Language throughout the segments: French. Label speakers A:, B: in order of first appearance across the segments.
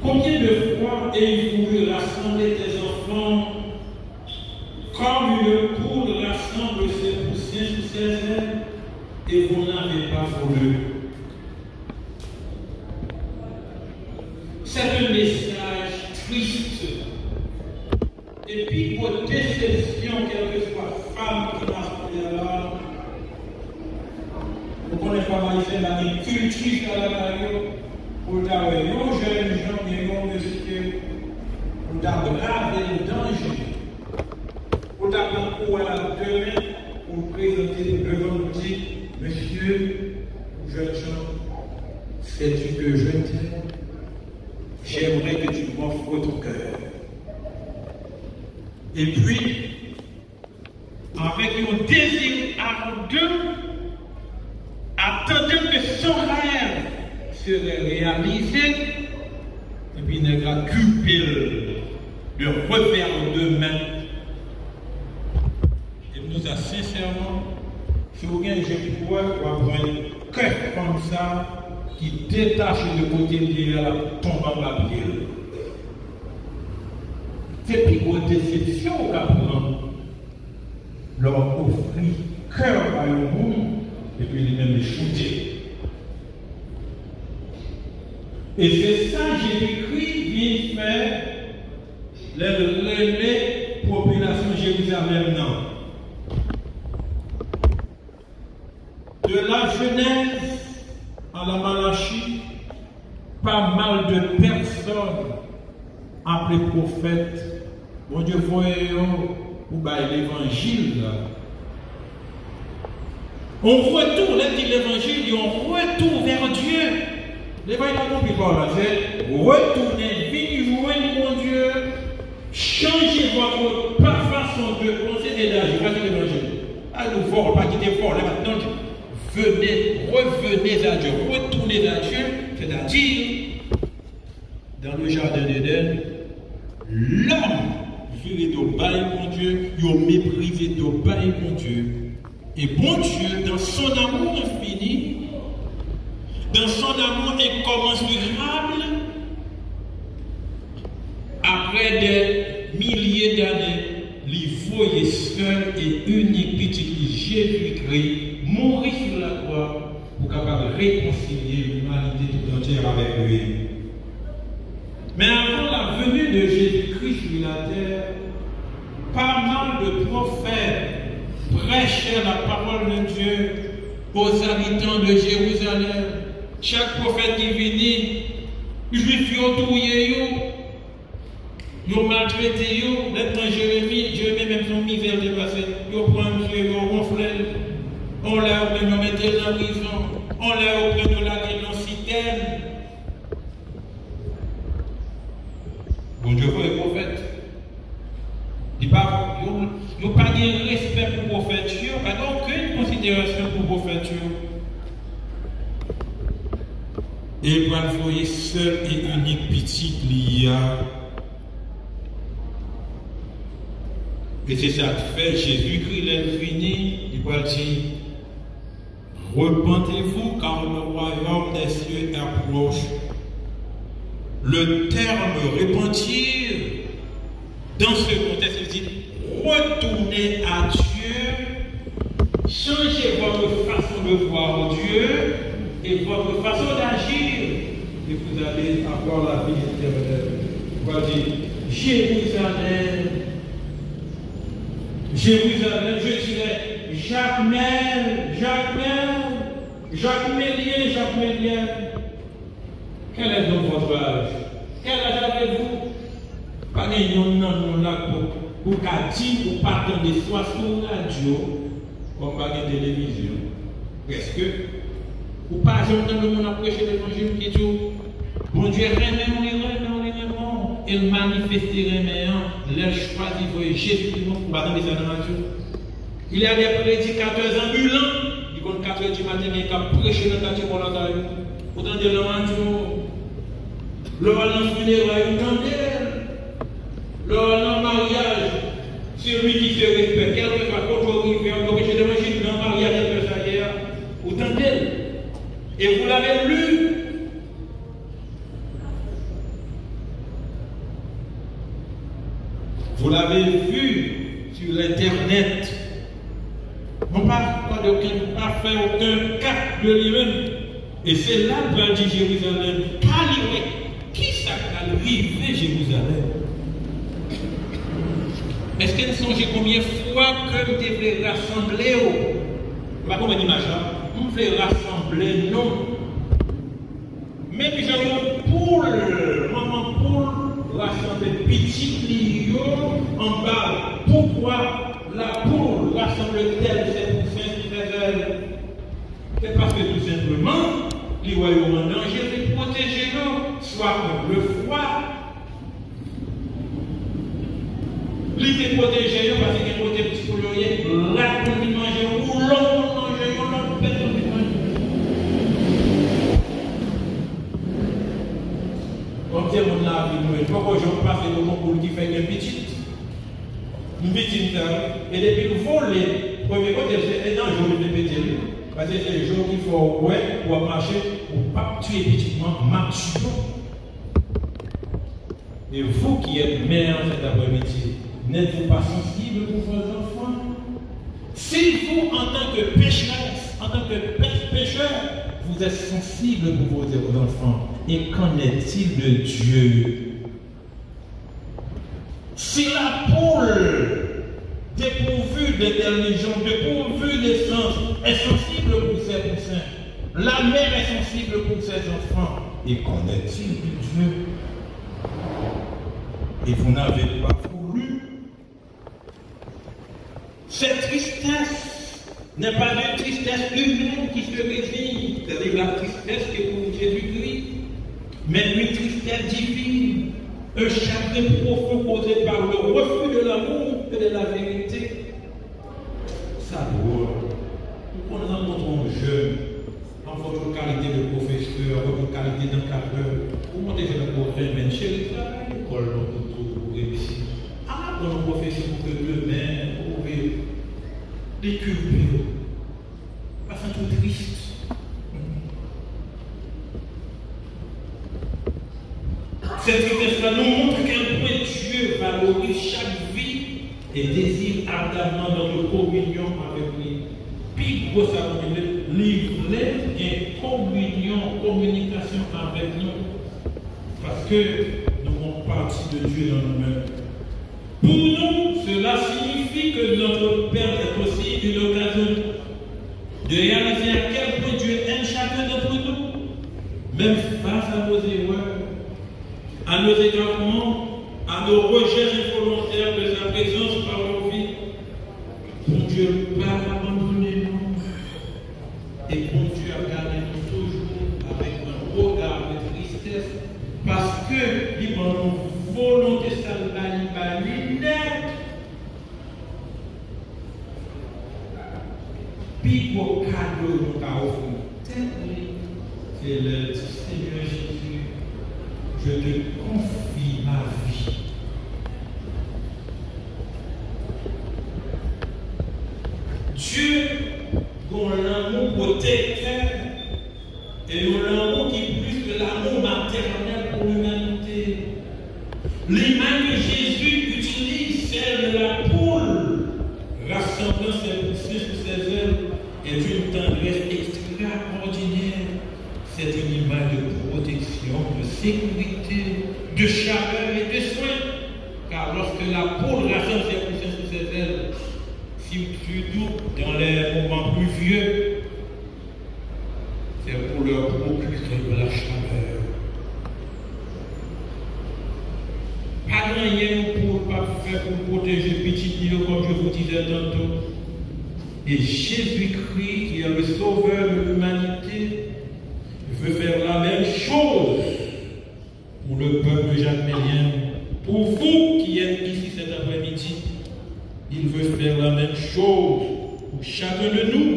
A: Combien de fois avez-vous rassemblé tes enfants comme une poule rassemble ses poussins sous ses ailes et vous n'avez pas voulu? C'est un message triste. Et puis, pour déception, quelle que soit femme qui m'a là, vous connaissez pas mal fait la culture à la radio, pour t'avoir nos jeunes gens qui vont monsieur, pour t'avoir le danger, pour t'avoir pour la demain, pour présenter devant nous dire, monsieur, jeune gens, sais-tu que je t'aime? J'aimerais que tu m'offres ton cœur. Et puis, avec un désir ardent, attendant que son rêve serait réalisé, et puis il n'a culpé de revers de main. Et nous a sincèrement, si vous avez un jeune pouvoir, vous avoir un cœur comme ça, qui détache de côté de la tombe en papier. C'est plus grosse déception qu'apprendre leur offrir cœur à le monde et puis les mêmes shooter. Et c'est ça Jésus-Christ vient faire le relais population Jérusalem. De la Genèse à la Malachie, pas mal de personnes appelées prophètes. Bon Dieu, voyez où l'évangile. On retourne, l'évangile, on retourne vers Dieu. L'évangile n'a pas compris là, c'est retourner, venir joindre mon Dieu, changer votre façon de penser et d'agir. Voici l'évangile. À nous fort, pas quitter fort, là maintenant, revenez à Dieu, retournez à Dieu, c'est-à-dire, dans le jardin d'Éden, l'homme viré de bail mon Dieu, il a méprisé de bail mon Dieu. Et bon Dieu, dans son amour infini, dans son amour incommensurable, après des milliers d'années, il voyait seul et unique petit Jésus-Christ mourir sur la croix pour capable réconcilier l'humanité tout entière avec lui. Mais avant la venue de Jésus-Christ sur la terre, pas mal de prophètes prêchaient la parole de Dieu aux habitants de Jérusalem. Chaque prophète qui venait, juifs ont touillé, ils ont maltraité, maintenant Jérémie même son misère dépassée, ils ont pris un Dieu, ils ont ronflé, on l'a ouvert, on mettait dans la prison, on l'a ouvert, on l'a mis dans la citerne. Bon Dieu, vous les prophètes. Ils n'ont pas de respect pour le prophète, ils n'ont pas aucune considération pour le prophète. Et il va le voir seul et unique petit Lia. Et c'est ça que fait Jésus-Christ l'infini. Il va dire, repentez-vous car le royaume des cieux approche. Le terme repentir, dans ce contexte, il dit, retournez à Dieu, changez votre façon de voir Dieu et votre façon d'agir, et vous allez avoir la vie éternelle. On va dire, Jérusalem, Jérusalem, je dirais, Jacques Mélien. Quel est donc votre âge? Quel âge avez-vous? Pas de non là pour qu'à dire ou pas attendre soit sur la radio, comme pas de télévision. Est-ce que ou pas j'entends le monde approcher l'évangile qui dit bon Dieu il manifesterait les choisis pour Jésus-Christ pour attendre ça dans la radio. Il y a des prédicateurs ambulants, ils comptent 4 heures du matin qui prêchent dans le quartier pour l'entendre. Autant de la radio, le funérailles, le mariage, celui qui se respecte, quel que soit contre rivière, on prêcher l'évangile dans le mariage de sa guerre. Autant d'elle. Et vous l'avez lu. Vous l'avez vu sur l'Internet. On ne parle pas faire aucun cas de lui-même. Et c'est là que dit Jérusalem. Qui ça arrivé Jérusalem? Est-ce qu'elle songe combien de fois que vous devez rassembler? Pas comme une image, on veut rassembler, non. Même si j'ai poule, maman poule, rassembler petit lion en bas. Pourquoi la poule rassemble-t-elle ses poussins sur elle? C'est parce que tout simplement, les royaumes en danger, c'est protéger nous, soit contre le froid. Les protéger parce qu'il y a un côté psychologique, là, on dit manger, ou l'on manger, ou l'on peut manger. Comme c'est mon avis, pourquoi je passe le concours qui fait une petite et depuis le vol, le premier côté, c'est dangereux de péter. Parce que c'est les gens qui font ouais, pour marcher, pour pas tuer petitement, mature. Et vous qui êtes mère cet après-midi, n'êtes-vous pas sensible pour vos enfants? Si vous, en tant que pécheresse, en tant que pécheur, vous êtes sensible pour vos enfants, et qu'en est-il de Dieu? Si la poule dépourvue d'intelligence, dépourvue d'essence, est sensible pour ses poussins, la mère est sensible pour ses enfants, et qu'en est-il de Dieu? Et vous n'avez pas voulu. Cette tristesse n'est pas une tristesse humaine qui se résigne, c'est-à-dire la tristesse qui est pour Jésus-Christ, mais une tristesse divine, un chagrin profond causé par le refus de l'amour et de la vérité. Ça doit. Nous rencontrons jeunes, en votre qualité de professeur, en votre qualité d'encadreur, vous montez sur le projet, mais chez l'école, pour réussir. Ah, dans nos professeurs, pour que demain, vous pouvez décupler. Parce que c'est tout triste. Cette tristesse-là nous montre quel point Dieu valorise chaque vie et désire ardemment notre communion avec lui. Puis, gros, ça veut dire livrer et communication avec nous. Parce que nous avons partie de Dieu dans nous-mêmes. Pour nous, cela signifie que notre Père est aussi une occasion de réaliser à quel point Dieu aime chacun d'entre nous, même face à nos erreurs, à nos égarements, à nos rejets involontaires de sa présence par nos vies. Mon Dieu, pas abandonner nous. Et mon Dieu, regardez-nous toujours avec un regard de tristesse, parce que, il m'a une volonté salvaire, net. Puis, au cadeau de nous offert, c'est le Seigneur Jésus. Je te confie ma vie. Dieu, dont l'amour protecteur et l'amour qui est plus que l'amour maternel pour l'humanité. L'image que Jésus utilise, celle de la poule, rassemblant ses poussins sous ses ailes, est une tendresse extraordinaire. C'est une image de protection, de sécurité, de chaleur et de soin. Car lorsque la poule rassemble ses poussins sous ses ailes, surtout dans les moments pluvieux, c'est pour leur procurer de la chaleur. Pas de rien pour pas faire pour protéger petit îlot, comme je vous disais tantôt. Et Jésus-Christ, qui est le sauveur de l'humanité, veut faire la même chose pour le peuple jacmélien. Pour vous qui êtes ici cet après-midi, il veut faire la même chose pour chacun de nous.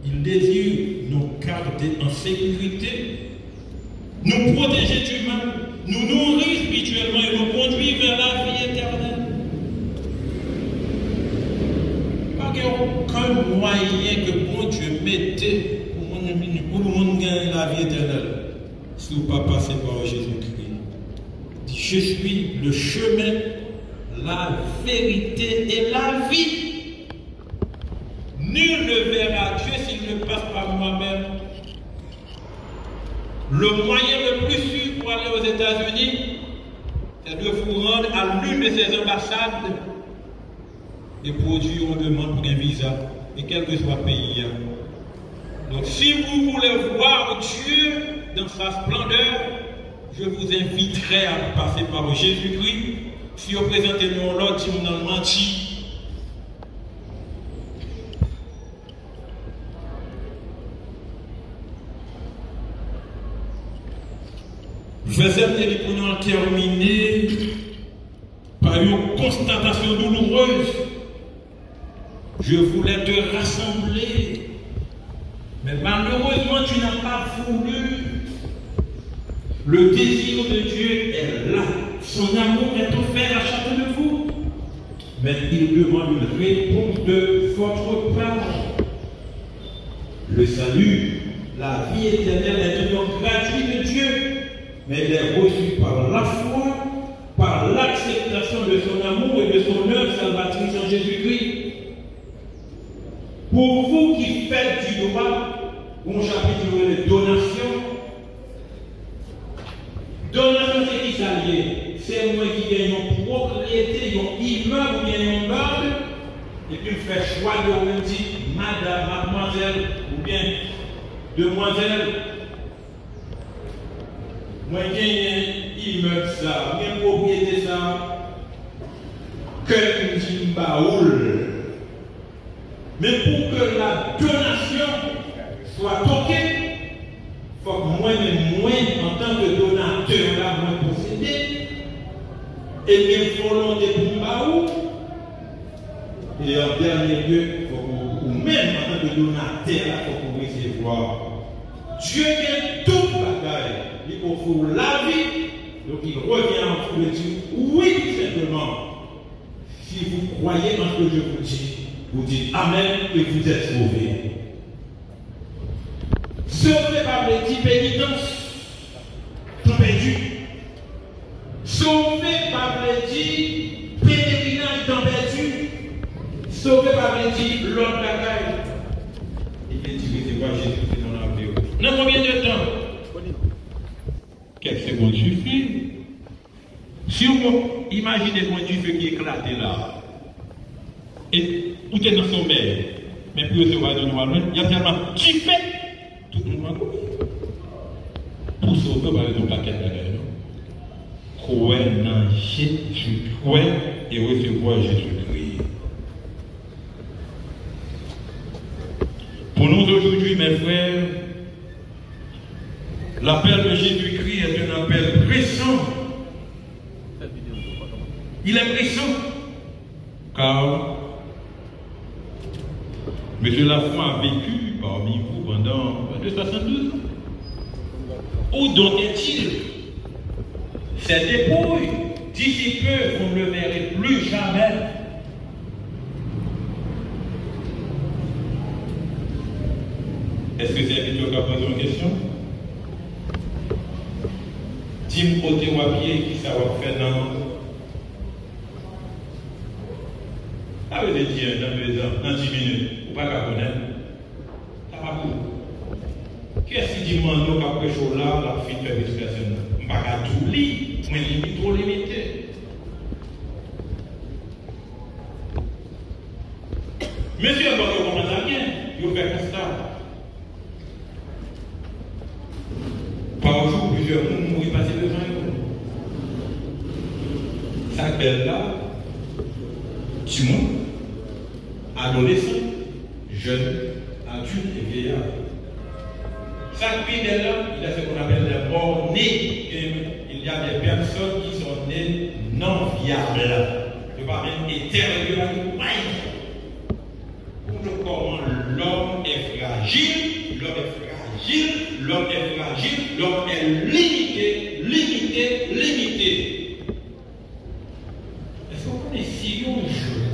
A: Il désire nous garder en sécurité, nous protéger du mal, nous nourrir spirituellement et nous conduire vers la vie éternelle. Pas qu'il n'y ait aucun moyen que bon Dieu mettait pour le monde gagner la vie éternelle si vous ne pas passer par Jésus-Christ. Je suis le chemin, la vérité et la vie. Nul ne verra Dieu s'il ne passe par moi-même. Le moyen le plus sûr pour aller aux États-Unis, c'est de vous rendre à l'une de ces ambassades et produire une demande pour un visa, et quel que soit le pays. Donc si vous voulez voir Dieu dans sa splendeur, je vous inviterai à passer par Jésus-Christ. Si vous présentez nous l'autre, si vous n'en menti. Je vais pour terminer par une constatation douloureuse. Je voulais te rassembler, mais malheureusement tu n'as pas voulu. Le désir de Dieu est là. Son amour est offert à chacun de vous. Mais il demande une réponse de votre part. Le salut, la vie éternelle est un don gratuit de Dieu. Mais il est reçu par la foi, par l'acceptation de son amour et de son œuvre salvatrice en Jésus-Christ. Pour vous qui faites du droit, mon chapitre de donation, donation c'est qui s'allie? C'est moi qui gagne une propriété, un immeuble ou bien un meuble, et puis je fais choix de vous dire, madame, mademoiselle, ou bien demoiselle, moi j'ai un immeuble ça, une propriété ça, que je dis baoul. Mais pour que la donation soit toquée, il faut que moi, en tant que donateur, là, moi posséder, et mes volontés pour baoul. Et en dernier lieu, il faut que, ou même en tant que donateur, il faut qu'on recevoir. Dieu vient toute bagaille. Il offre la vie, donc il revient en vous dire oui, simplement. Si vous croyez en ce que je vous dis, vous dites Amen et vous êtes sauvés. Sauvé par les 10 pénitences, temps perdu. Sauvé par les 10 pèlerinages, temps perdu. Sauvé par les 10 l'autre bagaille. Il vient dire c'est quoi Jésus dans la vie. Dans combien de temps? Quelques secondes suffit. Si vous imaginez un du feu qui éclate là, et vous êtes dans le sommeil, mais pour recevoir de nous, il y a tellement qui fait, tout le monde va courir. Pour sauver, par exemple, paquet de bagages. Croire dans Jésus, croire et recevoir Jésus-Christ. Pour nous aujourd'hui, mes frères, l'appel de Jésus-Christ est un appel pressant. Il est pressant. Car M. Lafont a vécu parmi vous pendant 72 ans. Où donc est-il? Cette dépouille, d'ici peu, vous ne le verrez plus jamais. Est-ce que c'est Victor qui a posé une question? Dis-moi côté ou à pied qui ça va faire dans. Ça veut dire dans 2 ans, dans 10 minutes, ou pas qu'à connaître. Ça va pour. Qu'est-ce qui dit moi nous qu'après chaud là, la fin de faire personne? Je ne vais pas tout lire, mais limite trop limité. Monsieur, vous commencez bien, vous faites constat. Par jour, plusieurs mondes mourent passer devant nous. Ça belle là, du monde, adolescent, jeune, adulte et vieillard. Chaque pays de l'homme, il y a ce qu'on appelle des morts nés. Il y a des personnes qui sont nées non viables. Je parle même éternellement. Pour comment l'homme est fragile, l'homme est limité. Est-ce qu'on connaît si on joue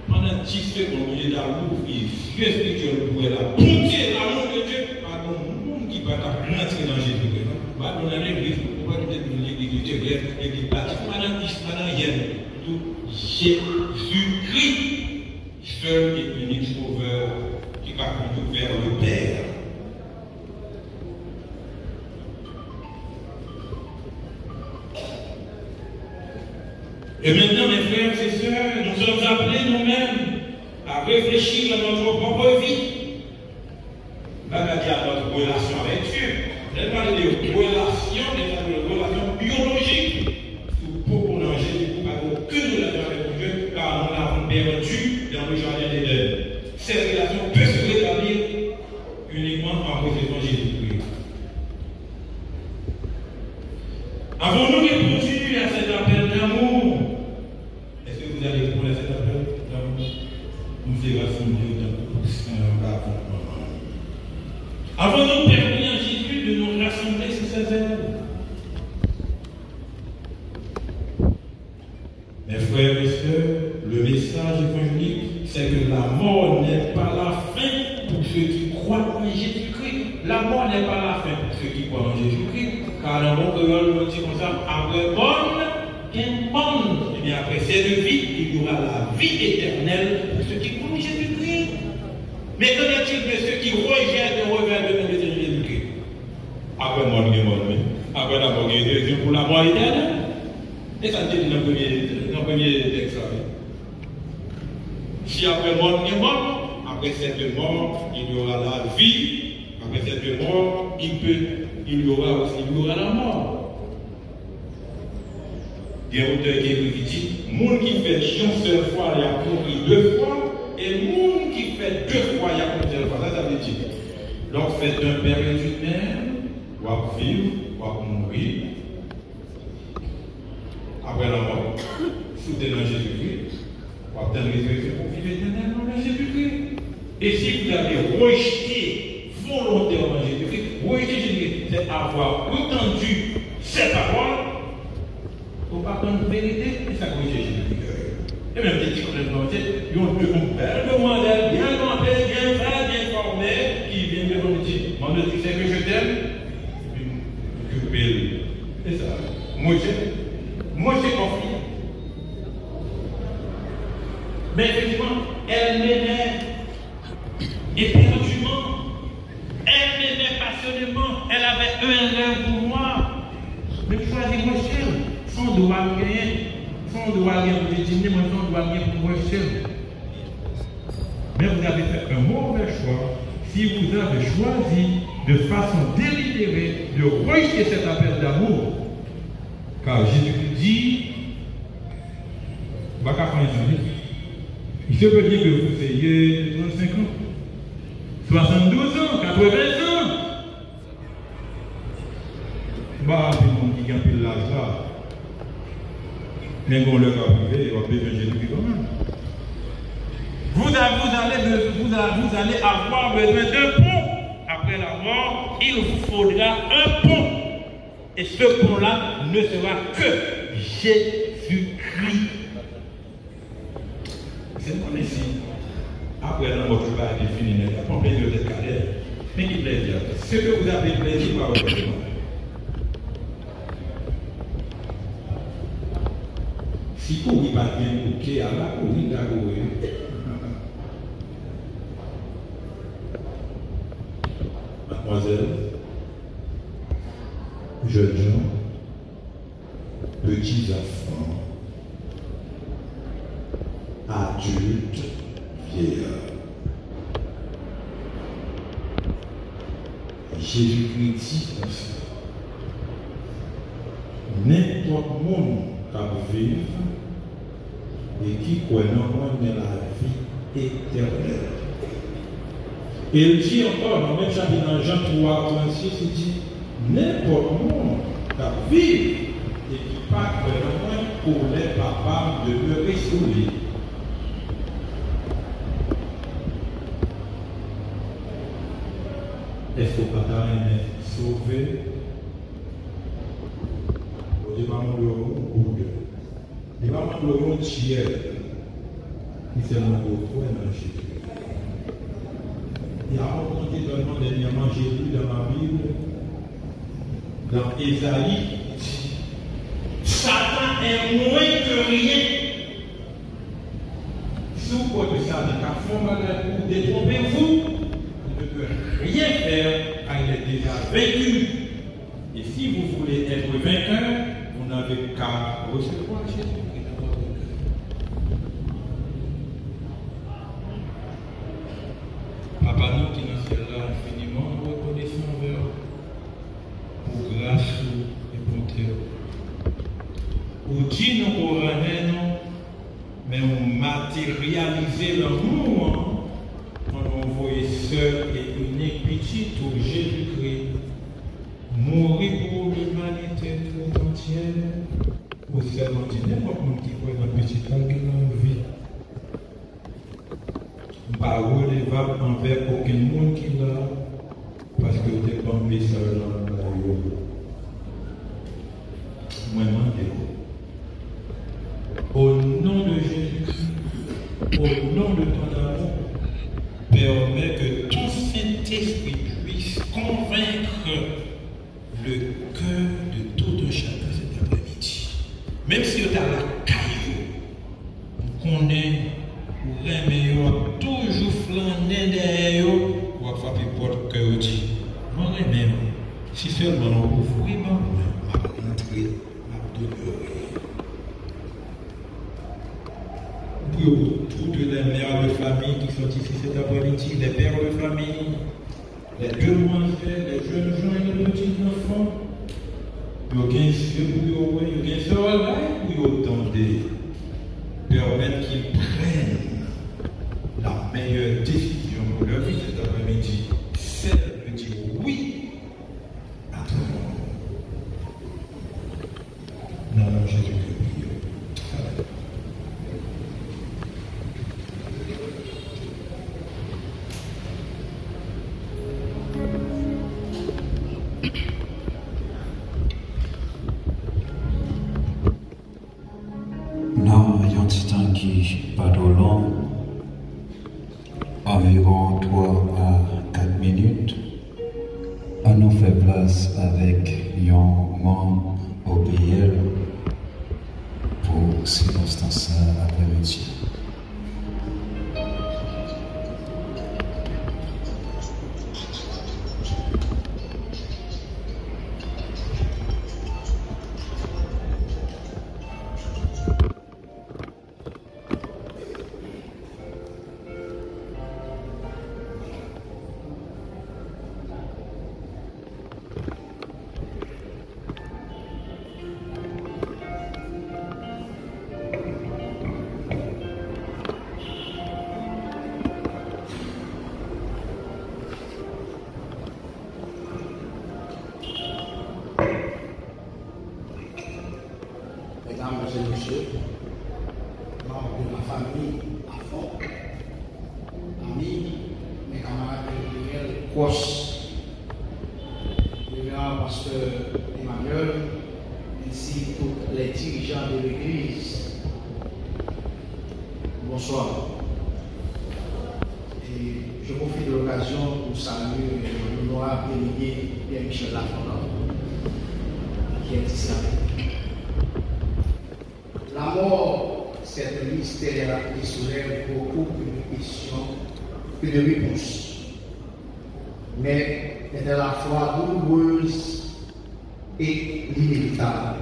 A: pendant 10 secondes, il est dans l'ouvrir, Dieu spirituel pour la bonté, l'amour de Dieu, pardon, monde qui va rentrer dans Jésus-Christ. Pardon, dans l'église, pourquoi tu es dans l'église de Dieu, l'église baptiste, pendant 10, pendant rien. surtout Jésus-Christ, seul et unique sauveur qui va conduire vers le Père. Et maintenant, mes frères et sœurs, nous sommes appelés nous-mêmes à réfléchir à notre propre vie, à notre relation avec Dieu. Je parle de relation, de relation biologique. Pour qu'on en Jésus, pas aucune relation avec Dieu, car nous l'avons perdu dans le jardin d'Éden. Cette relation peut se rétablir uniquement en recevant Jésus-Christ. Avons-nous répondu à cet appel d'amour? Est-ce que vous allez répondre à cet appel d'amour? Nous verrons dans le avons-nous permis à Jésus de nous rassembler sur ses ailes? Mes frères et sœurs, le message évangélique, c'est que la mort n'est pas la fin pour ceux qui croient en Jésus-Christ. La mort n'est pas la fin pour ceux qui croient en Jésus-Christ. Car dans mon cœur, on dit comme ça, après bonne, qu'un bonne. Et bien après cette vie, il y aura la vie éternelle pour ceux qui croient en Jésus-Christ. Mais qu'en est-il de ceux qui rejettent et reviennent de Jésus-Christ? Après mort, il y a mort. Après la mort, il y a Dieu pour la mort éternelle. Et ça dit dans le premier texte. Si après mort, il y a mort, après cette mort, il y aura la vie. Après cette mort, il y aura la mort. Il y a un auteur qui dit, monde qui fait une seule fois, il a compris deux fois, et monde qui fait deux fois, il a compris une seule fois. Ça veut dire, donc fait un père et d'une mère, doit vivre, doit mourir. Après la mort, soutenant Jésus-Christ, doit obtenir une résurrection pour vivre éternellement dans Jésus-Christ. Et si vous avez rejeté volontairement Jésus-Christ, rejeter Jésus-Christ, c'est avoir entendu ces paroles, pour ne pas prendre la vérité, et ça corrige Jésus-Christ. Et même des petits complètement, ils ont un bel demandeur, bien campé, bien fait, bien formé, qui vient de me dire, mon Dieu, tu sais que je t'aime, je peux. C'est ça. Moi, j'ai confié. Mais effectivement, elle m'aimait éperdument. Elle m'aimait passionnément. Elle avait un rêve pour moi. Mais choisir moi seul. Sans droit rien. Sans droit rien pour dîner, moi sans droit rien pour moi seul. Mais vous avez fait un mauvais choix si vous avez choisi de façon délibérée de rejeter cet appel d'amour. Car Jésus dit, il se peut dire que vous ayez 35 ans, 72 ans, 80 ans. Bah, c'est le monde qui gagne l'âge là. Mais quand le cas privé, il va besoin de Jésus quand même. Vous allez avoir besoin d'un pont. Après la mort, il vous faudra un pont. Et ce pont-là ne sera que Jésus-Christ. C'est mon ici. Après la mort, tu vas définir, il n'y a pas plaisir de carrière. Mais qui plaisir? Ce que vous avez plaisir par votre mort. Si vous n'avez pas bien bouqué, alors vous n'avez pas bien. Mademoiselle, jeunes gens, petits enfants, adultes, vieillards. Jésus-Christ dit comme ça. N'importe monde qui vivre et qui croit dans la vie éternelle. Et il dit encore, dans le même chapitre, dans Jean 3, 36, il dit, n'importe monde qui vit et qui part vraiment pour être capable de me restaurer. Est-ce qu'on peut sauver? On dit, maman, le monde, et maman, le monde, tiers, qui s'est mon beau-frère dans Jésus. Il y a un petit étonnement dernièrement, j'ai lu dans ma Bible, dans Ésaïe, Satan est moins que rien Satan a fait mal pour détromper vous, il ne peut rien faire car il est déjà vaincu. Et si vous voulez être vainqueur, vous n'avez qu'à recevoir Jésus-Christ dans votre cœur. Papa, nous qui nous sommes là infiniment reconnaissants envers pour grâce et bonté. Ou dit nous qu'on ramène, mais on matérialise l'amour quand on envoie seul et unique petit au Jésus-Christ, mourir pour l'humanité tout entière, au seul n'importe qui voit dans le petit temps qui a vie. Pas relevable envers aucun monde qui l'a, parce que vous êtes un message dans la rue. Moi, au nom de Jésus-Christ, au nom de ton amour, permets que ton Saint-Esprit puisse convaincre le cœur de tout un chacun cet après-midi. Même si on a la caillou, on connaît, ou remet, toujours flâner derrière, ou à frapper porte cœur dit, non, mais si seulement on ouvre, vraiment, on va rentrer, on va demeurer. Pour toutes les mères de famille qui sont ici cet après-midi, les pères de famille, les demoiselles, les jeunes gens et les petits enfants, il y a des pour il y a des pour entendre, permettre qu'ils prennent la meilleure décision pour leur vie cet après-midi, celle de dire oui à tout le monde. Dans le nom de Jésus-Christ.
B: Environ 3 à 4 minutes, on nous fait place avec un membre OBL pour circonstance après-midi.
C: De réponse, mais est à la fois douloureuse et inévitable.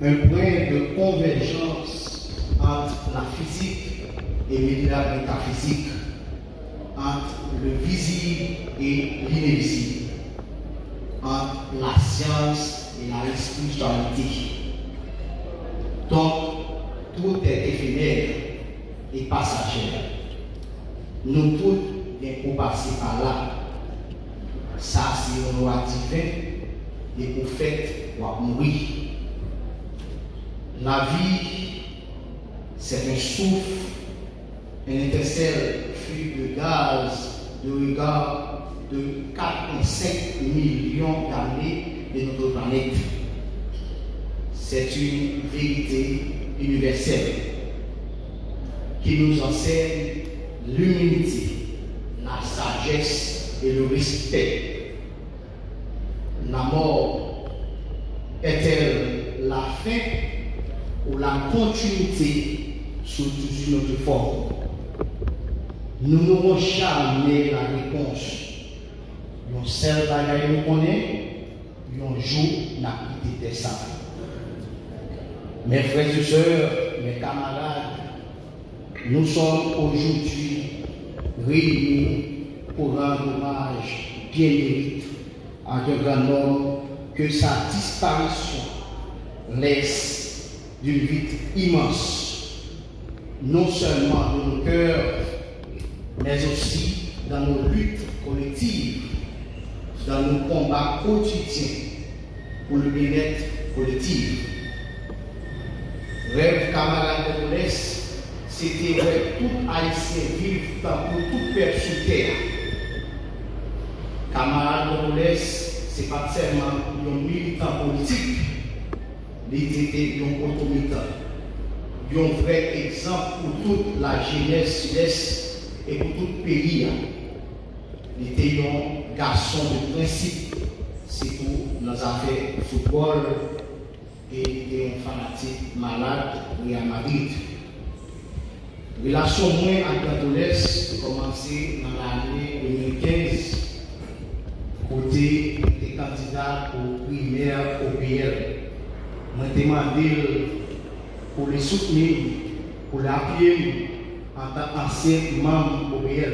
C: Un point de convergence entre la physique et la métaphysique, entre le visible et l'invisible, entre la science et la spiritualité. Donc, tout est éphémère et passager. Nous tous, pour passer par là, ça c'est un roi divin et pour fait ou mourir. La vie, c'est un souffle, un étincelle fluide de gaz, de regard de 4,5 millions d'années de notre planète. C'est une vérité universelle qui nous enseigne l'humilité, la sagesse et le respect. La mort est-elle la fin ou la continuité sous toute notre forme. Nous n'aurons jamais la réponse. Yon seul bagage nous connaît, yon jour n'a quitté ça. Mes frères et sœurs, mes camarades, nous sommes aujourd'hui réunis pour rendre hommage bien mérite à un grand homme que sa disparition laisse d'une vide immense, non seulement dans nos cœurs, mais aussi dans nos luttes collectives, dans nos combats quotidiens pour le bien-être collectif. Rêve camarade de l'Est, c'était rêve tout haïtien vivre pour tout peuple sur terre. Camarade de l'Est, c'est pas seulement un militant politique, il était un automaton, un vrai exemple pour toute la jeunesse sud-est et pour tout le pays. Il était un garçon de principe, surtout dans les affaires de football, et il était un fanatique malade de Real Madrid. Relation moins avec Gandolès commencé dans l'année 2015, côté des candidats aux primaires au PL. Je demandé pour les soutenir, pour l'appuyer en tant qu'ancien membre au PL.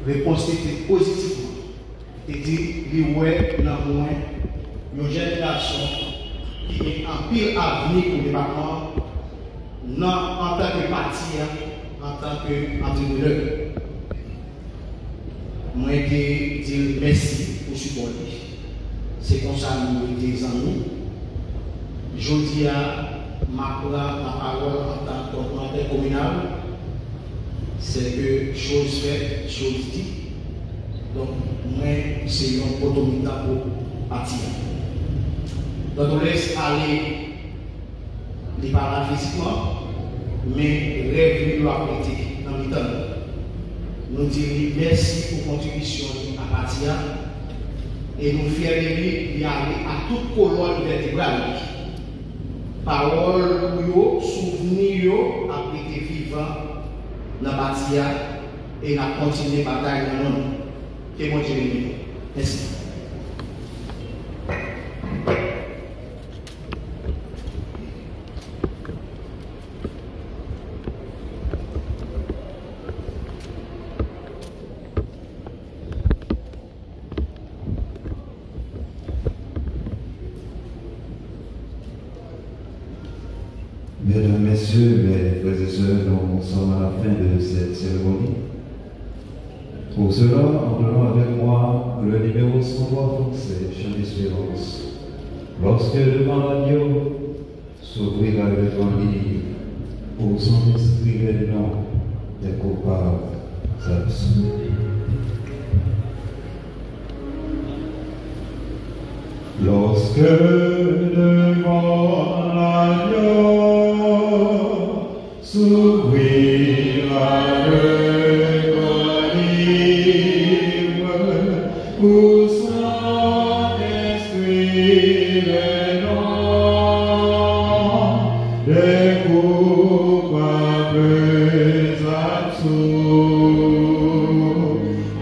C: Réponse était positive. Il dit, il ouais, dans moins, une génération qui a un pire avenir pour le département, non en tant que parti, en tant qu'entrepreneur. Moi, je dis merci pour supporter. C'est comme ça que nous sommes amis. Je dis à ma parole en tant que coordinateur communal, c'est que chose faite, chose dite. Donc, moi, c'est un automita pour partir. Donc, on laisse aller les parents physiquement, mais rêve nous a politique dans le temps. Nous disons merci pour la contribution à partir et nous fiers de lui d'y aller à toute colonne vertébrale. Parole pour vous, souvenir a été vivant dans la bâtisse et a continué la bataille dans le monde. Que mon Dieu bénisse. Merci.
B: Mesdames, Messieurs, mes frères et sœurs, nous sommes à la fin de cette cérémonie. Pour cela, entendons avec moi le numéro 103 français, Chant d'Espérance. Lorsque devant l'agneau s'ouvrira le grand livre, pour son esprit les noms des coupables absous. Lorsque devant l'agneau s'ouvrira le grand livre, pour son esprit les noms des coupables absous.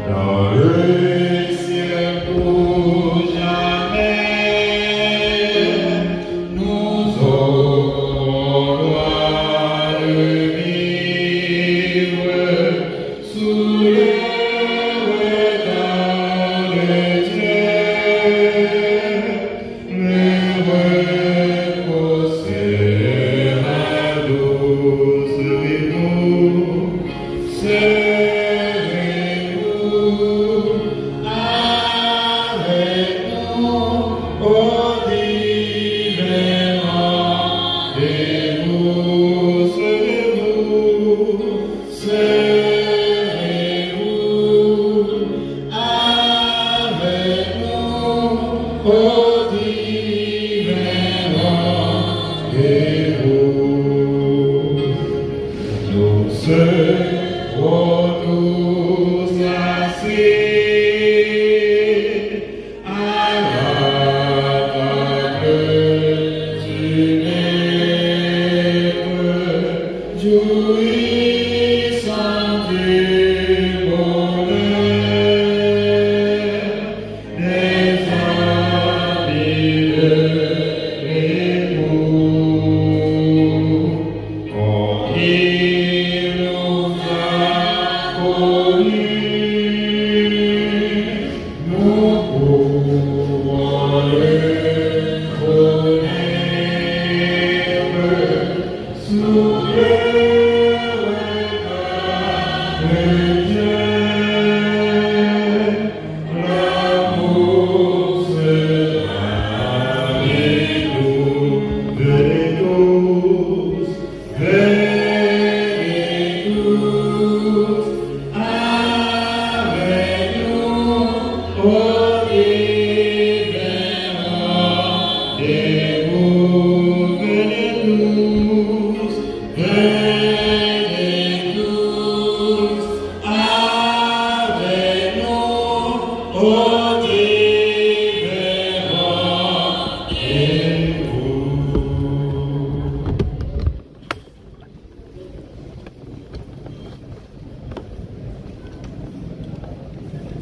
B: Dans le ciel pour jamais, nous aurons gloire de vie.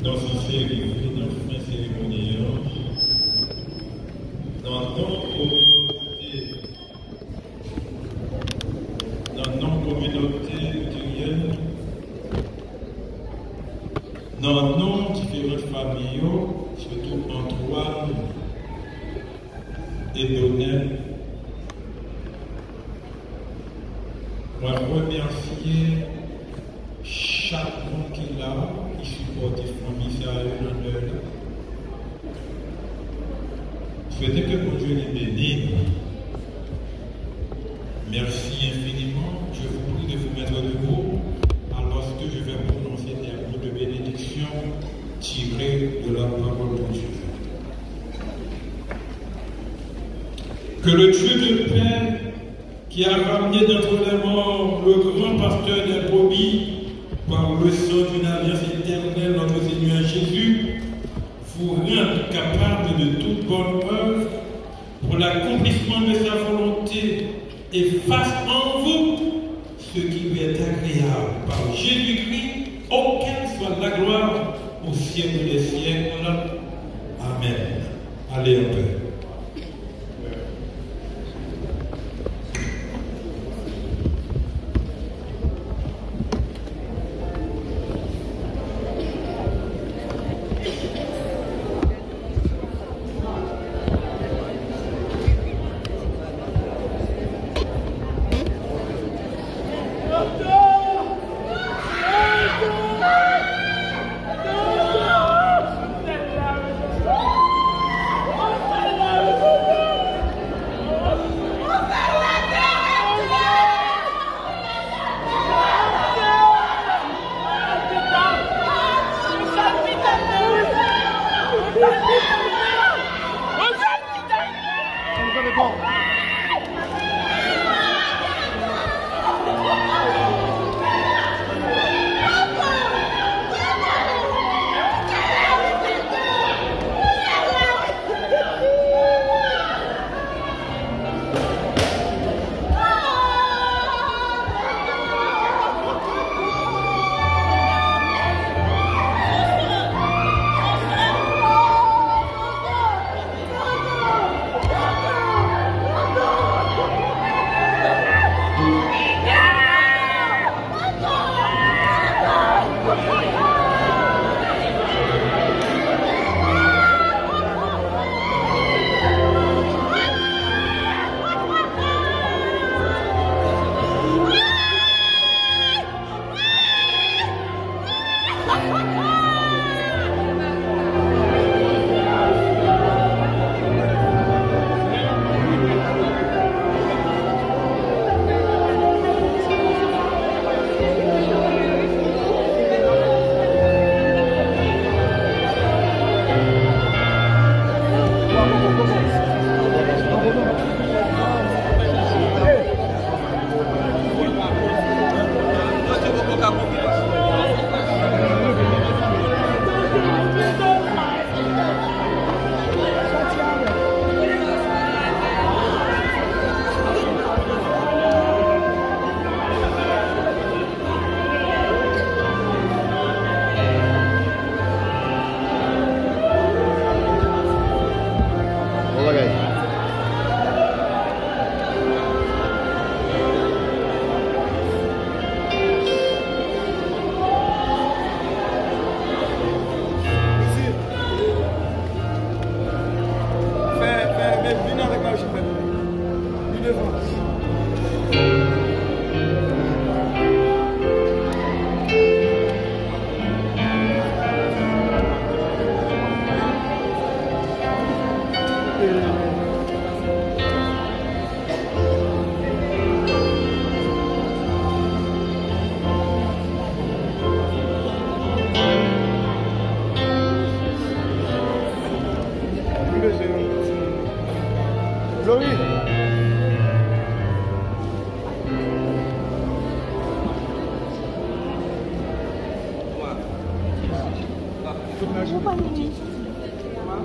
A: Dans cette cérémonie, dans cette fin cérémoniale, dans notre communauté luthérienne, dans nos différentes familles, surtout Antoine et Donnel, on va remercier chaque monde qui est là, qui supporte les familles sérieuses. Souhaitez que mon Dieu les bénisse. Merci infiniment. Je vous prie de vous mettre debout alors que je vais prononcer des mots de bénédiction tirés de la parole de Dieu. Que le Dieu de paix qui a ramené d'entre les morts le grand pasteur des brebis par le sang d'une alliance éternelle, notre Seigneur Jésus, vous rende capable de toute bonne œuvre pour l'accomplissement de sa volonté et fasse en vous ce qui lui est agréable par Jésus-Christ, auquel soit la gloire au siècle des siècles. Amen. Allez en paix.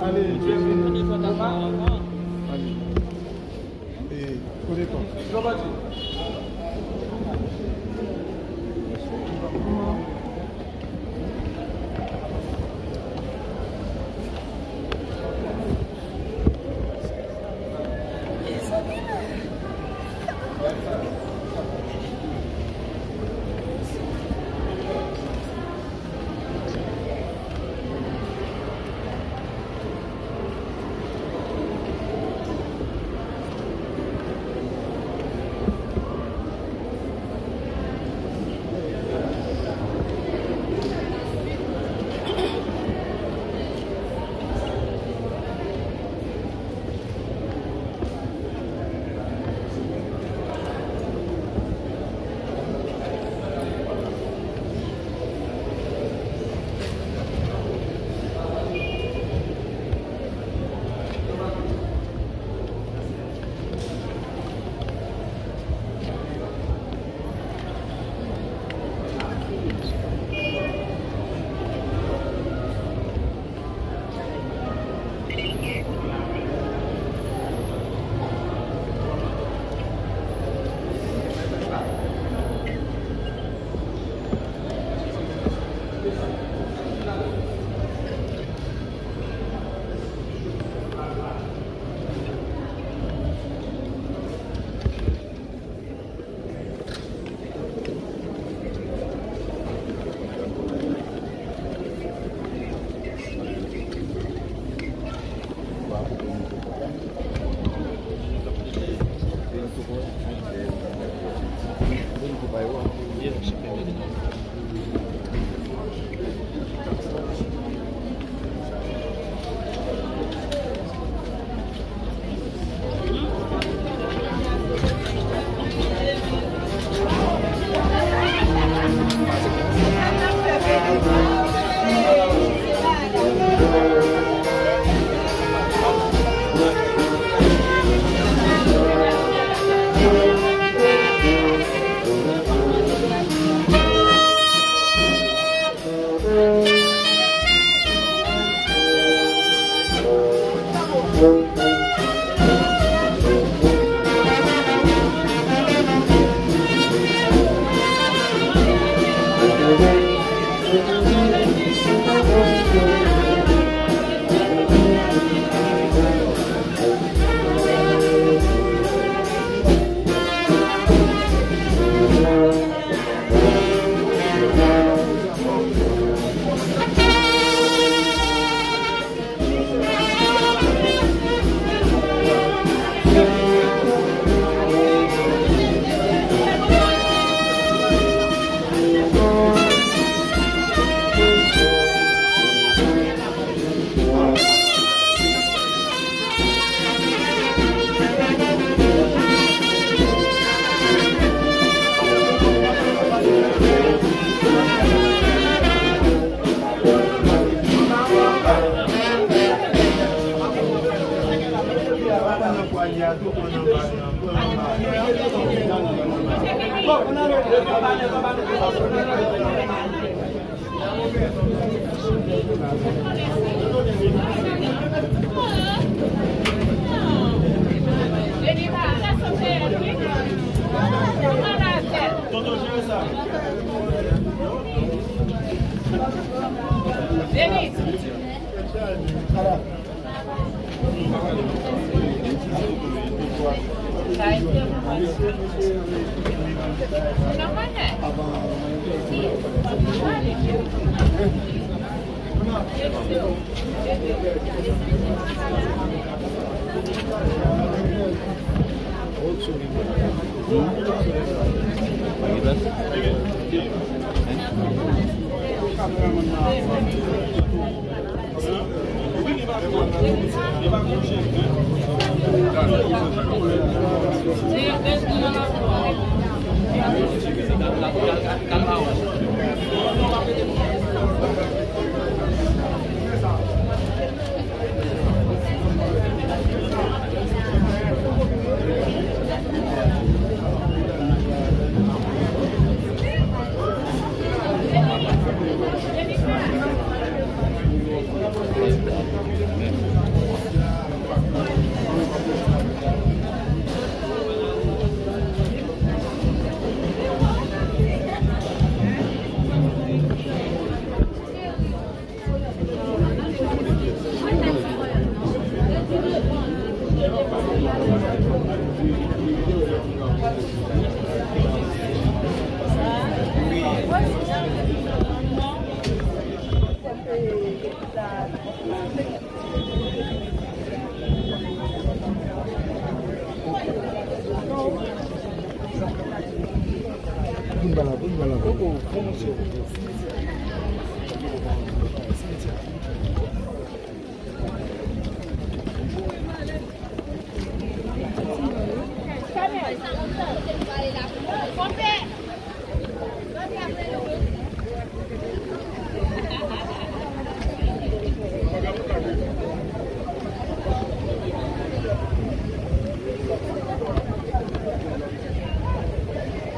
D: Allez,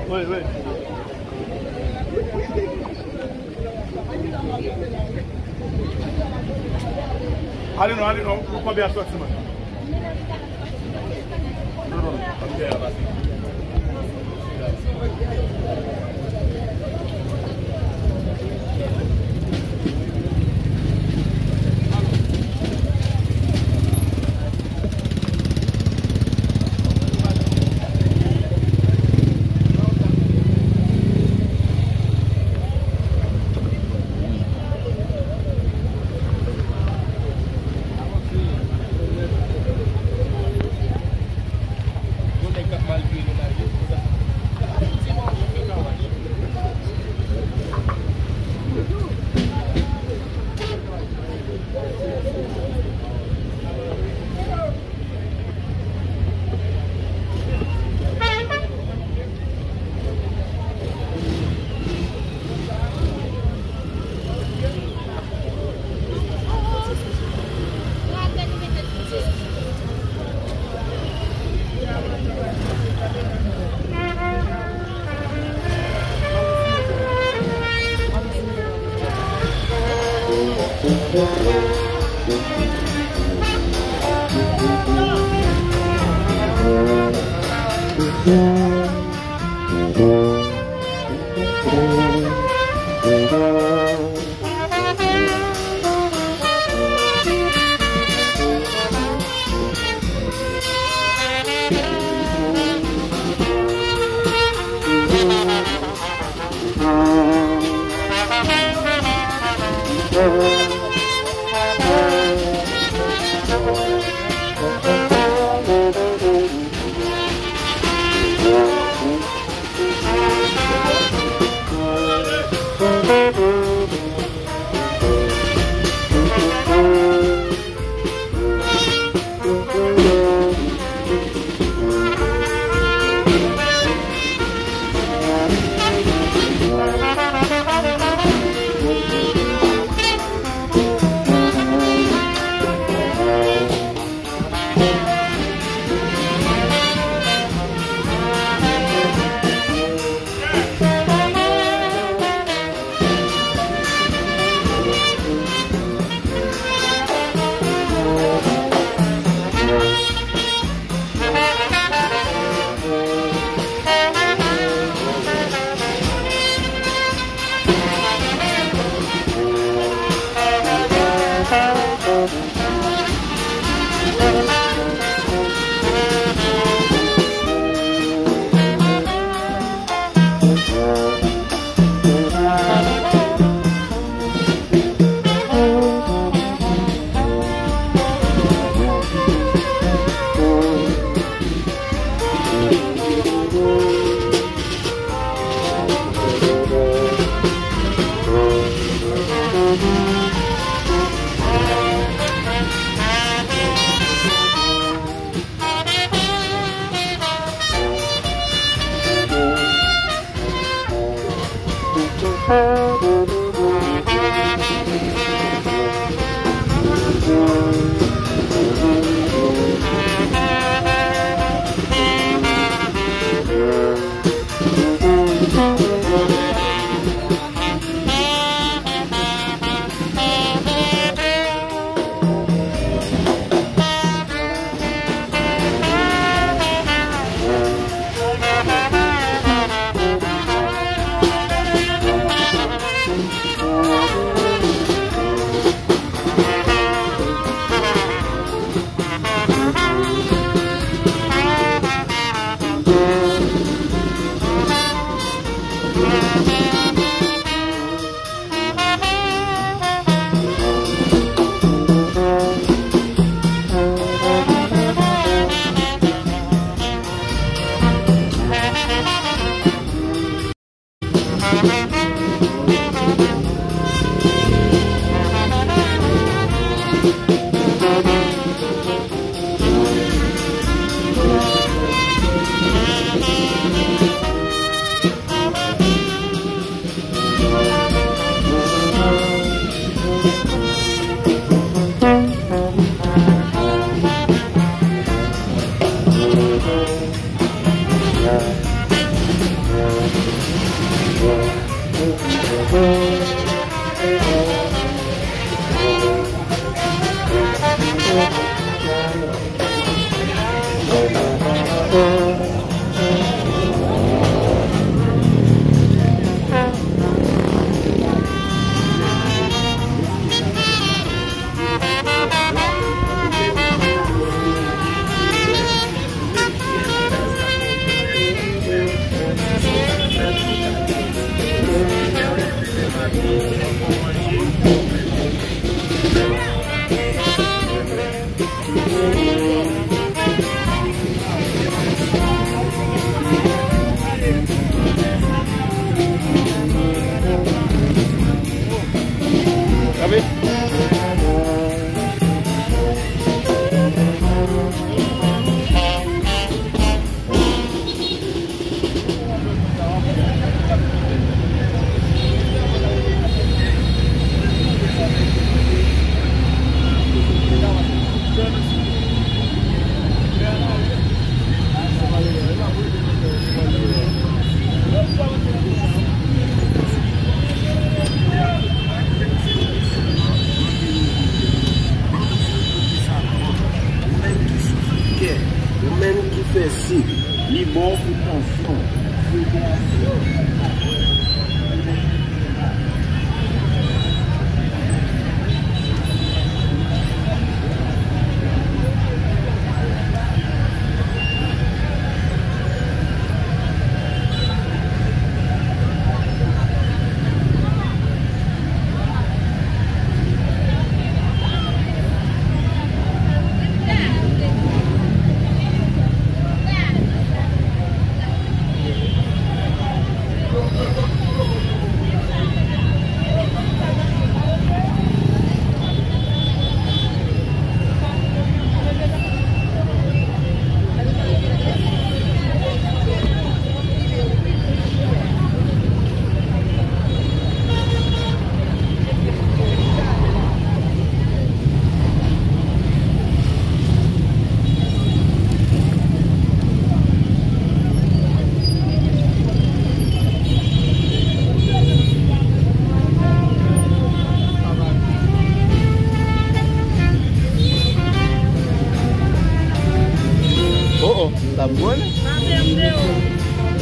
D: Oui, oui. Allez, non, pourquoi bien sortir, man? Non.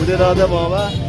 E: Udah ada apa?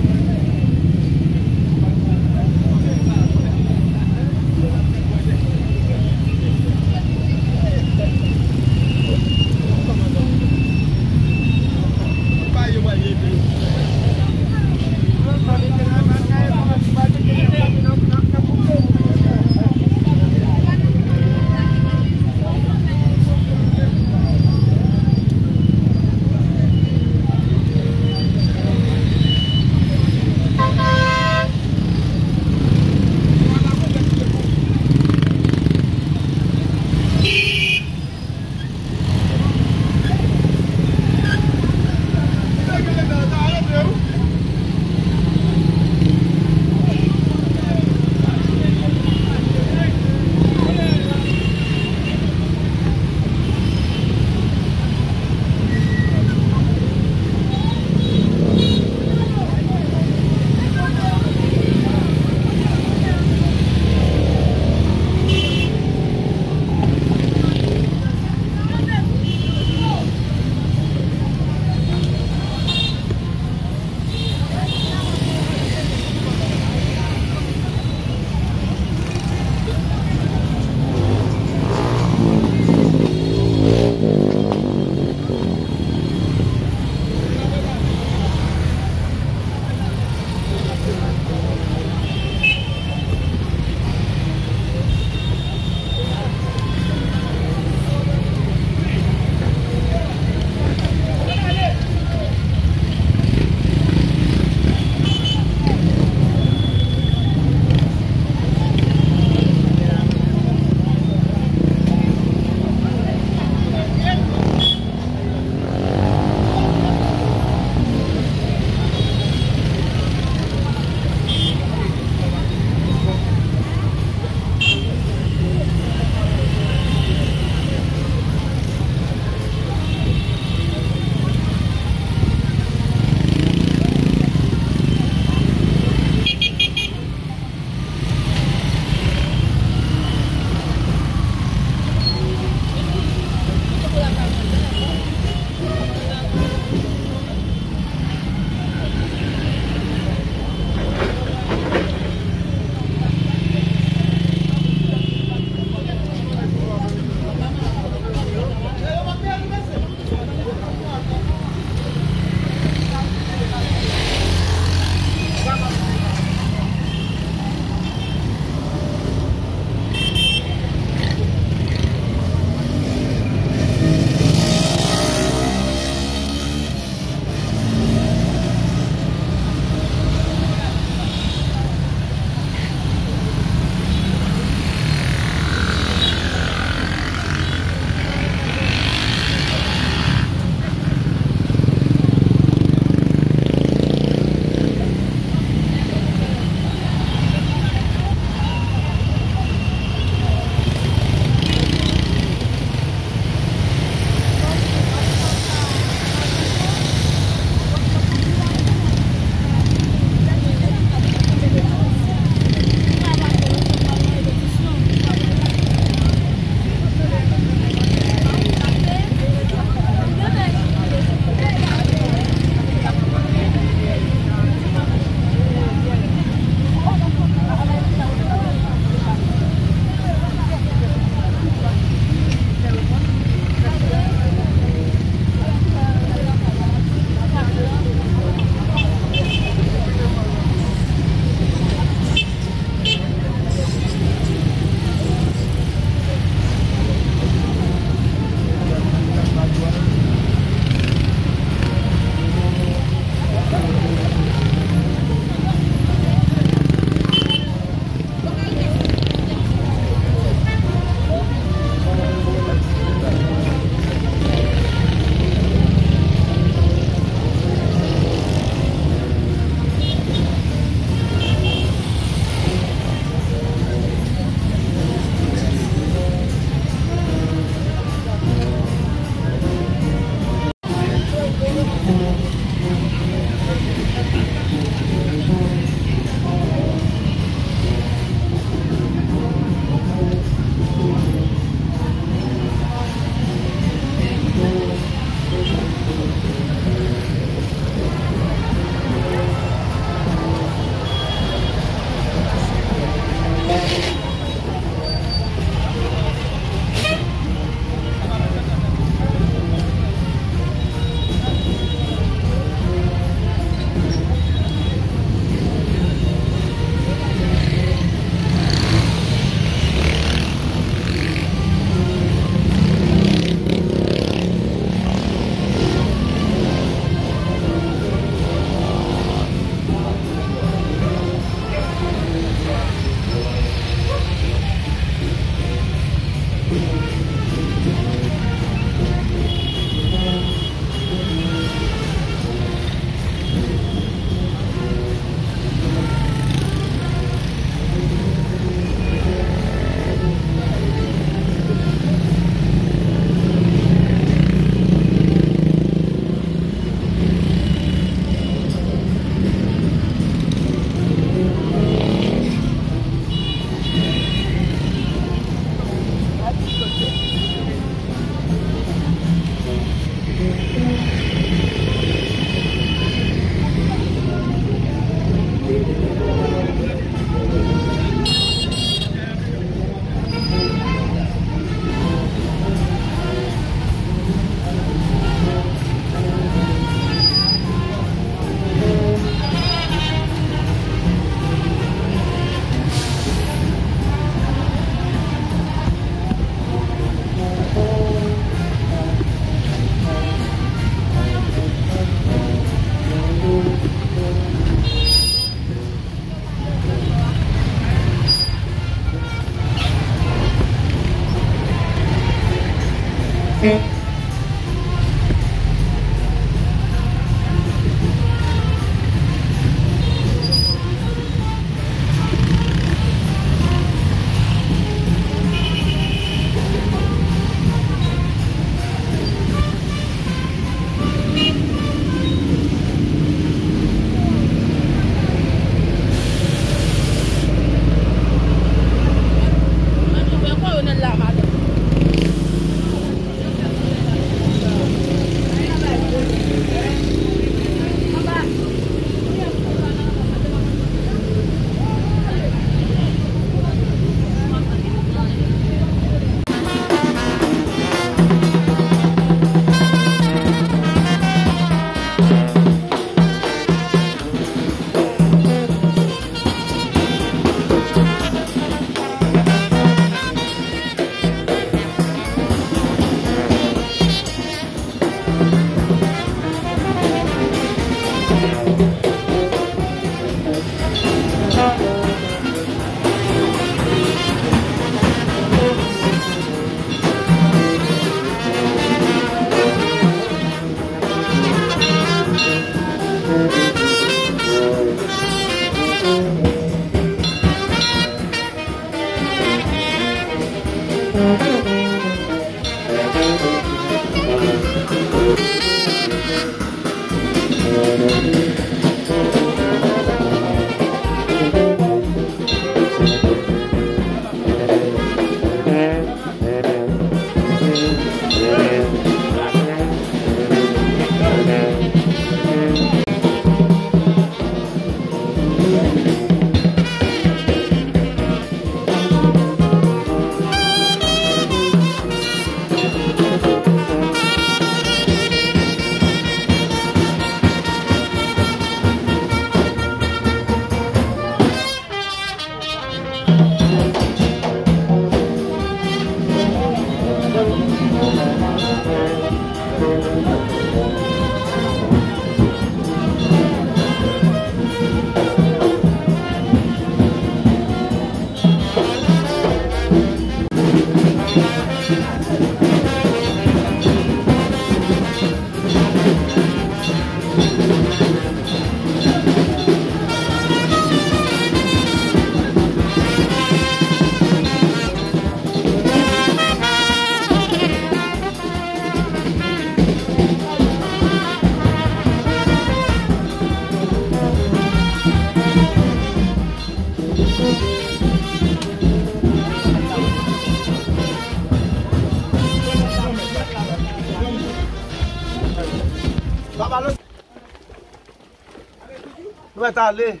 E: Nous allons aller.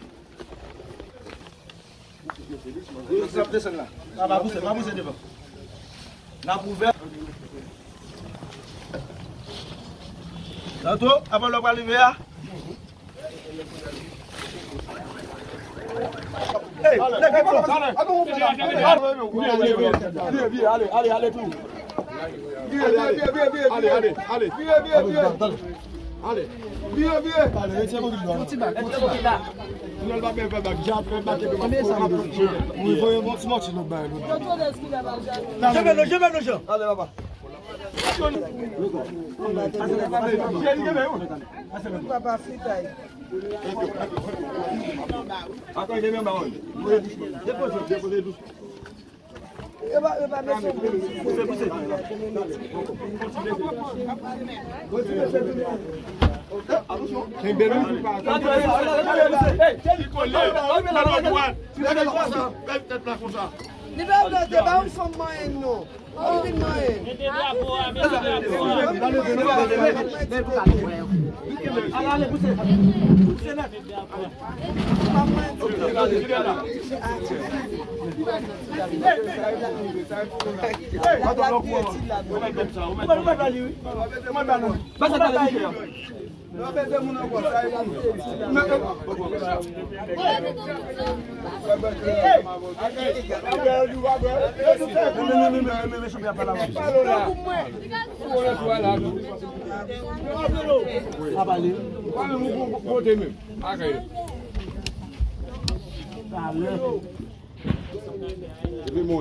E: Descendre là. On va pousser devant. On a ouvert. Tantôt, avant le arriver là. Hey, allez, tout. Allez,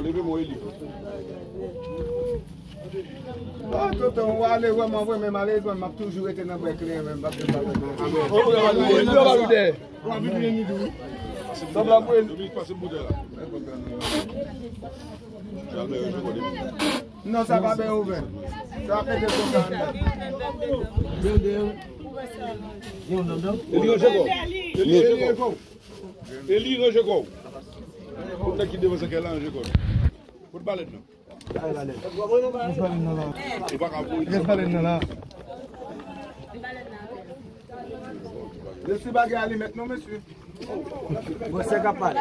F: Levez-moi, Eli. Quand on va aller voir, moi, même aller, je m'a toujours été dans le clair, même pas de non, ça va bien ouvert. Ça va péter son carnet. Eli, non, je crois. Pour qui devant ce qu'elle a, je crois. Pour le balai, non. Laissez bagarre aller maintenant, monsieur.
E: Vous êtes capable.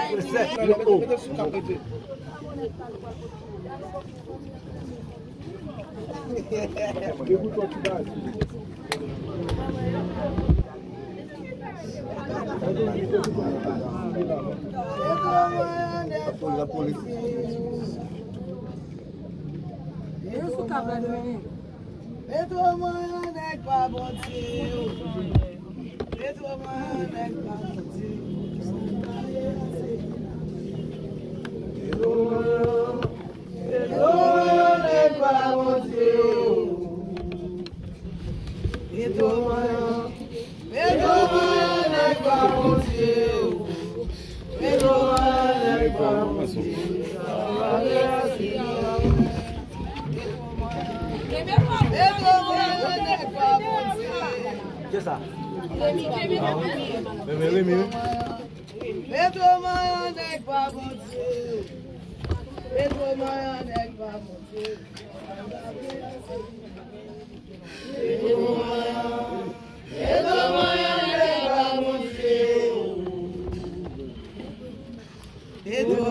F: La police.
G: Et
E: là. Rémi.
G: Pedro Mayan n'est pas bon Dieu. Pedro Mayan n'est pas bon Dieu. Pedro Mayan n'est pas bon Dieu. Pedro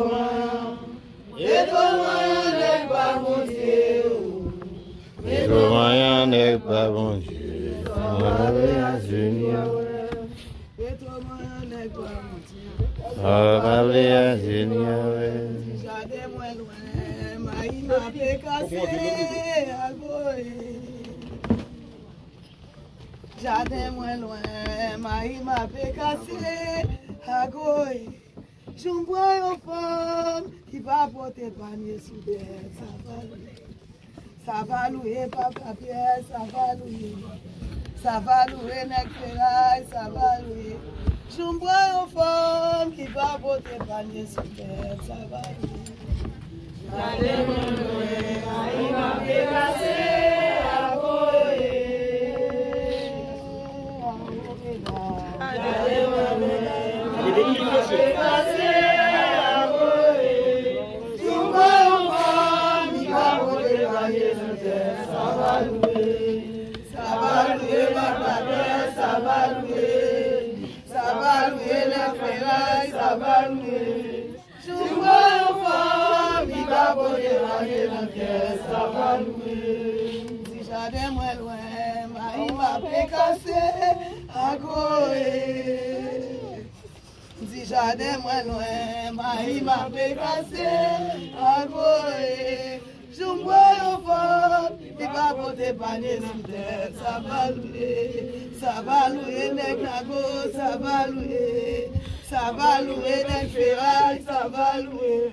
G: Mayan n'est pas bon Dieu.
H: Pedro Mayan n'est pas bon Dieu.
G: Jardin moins loin, Maï m'a fait casser à Goye. Jardin moins loin, Maï m'a fait casser à Goye. J'en vois une femme qui va porter panier sous terre, ça va louer, papa Pierre, ça va louer. Ça va louer, nec ferraille, ça va louer. J'en vois une femme qui va porter panier sous terre, ça va louer. Jardin-moi loué, il m'a fait casser à Goye. Jardin-moi loué, il m'a fait casser à Goye. J'en vois une femme qui va porter panier sous terre, ça va louer. Ça va louer, papa Pierre, ça va louer. Ça va louer les ferrailles, ça va louer. Je vois une femme qui va porter la gueule, ça va louer. Si jardin moins loin, Maï m'a fait casser à Goye. Si jardin moins loin, Maï m'a fait casser à Goye. Je vois une femme qui va porter panier sous terre, ça va louer, nec nago, ça va louer, nec ferraille, ça va louer.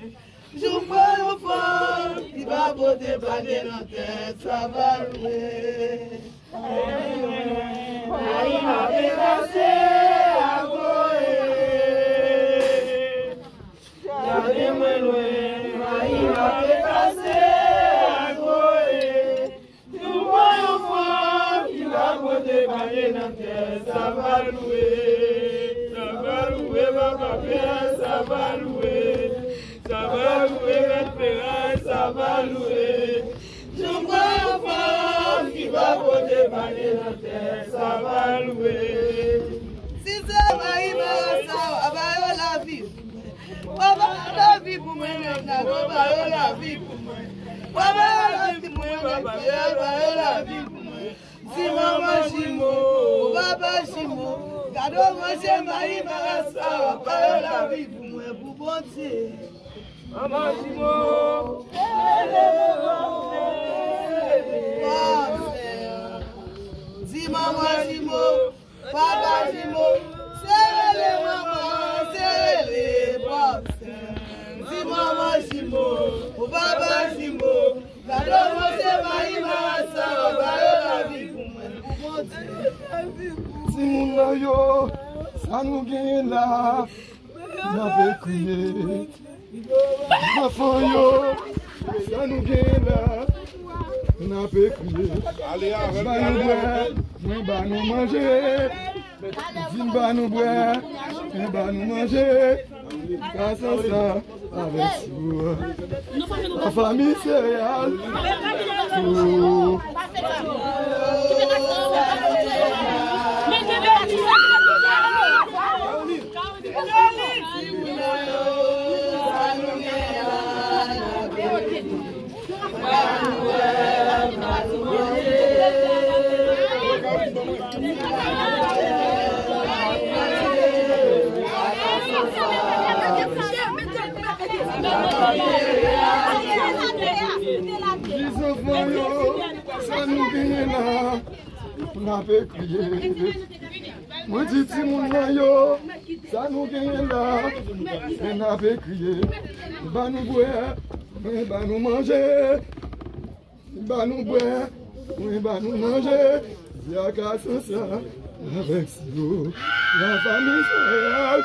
G: Je vois une femme qui va porter panier dans terre, ça va louer. Maï m'a fait casser à Goye. Jardin-moi loin, Maï m'a fait casser. Ça va louer, papa Pierre, ça va louer, la ferraille, ça va louer. Je vois une femme qui va porter panier dans terre, ça va louer. Si c'est Maï ça va la vie. Papa la vie pour moi, la vie pour moi. Papa la vie pour moi, papa la vie pour moi. Si maman Chimo, papa Chimo, gado manger Maï ça va la vie pour moi, pour bon Dieu. Maman Chimo, si maman Chimo, papa Chimo, c'est les mamans, c'est les boss. Si maman Chimo, papa Chimo, gado manger Maï ça va la vie pour moi.
F: Si moun nan yo, sa nou gen la, nan pe kriye. Afan yo, sa nou gen la, nan pe kriye. Ba nou bwe, mwen ba nou manje. Zin ba nou bwe, mwen ba nou manje. Kasa sa, avek sou. La fami seryal. n'a pas crié. Moi dis si mon yo, ça nous gagne là, on n'a pas crié. Va nous boire, va nous manger, va nous boire, va nous manger. Il y a qu'à ça avec nous, la famille réelle.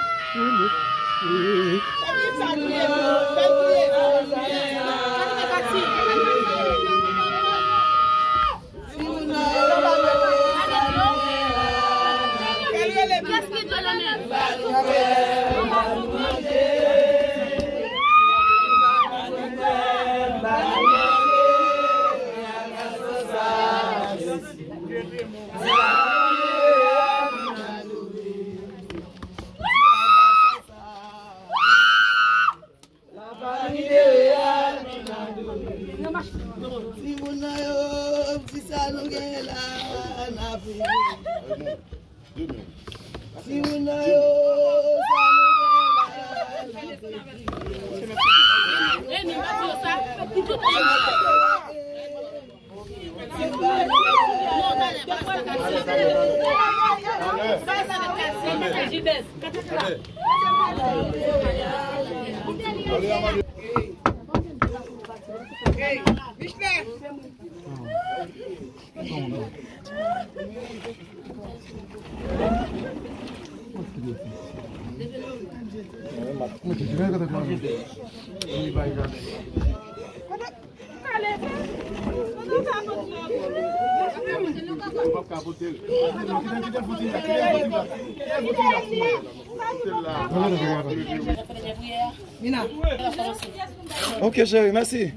F: Ok chérie, merci.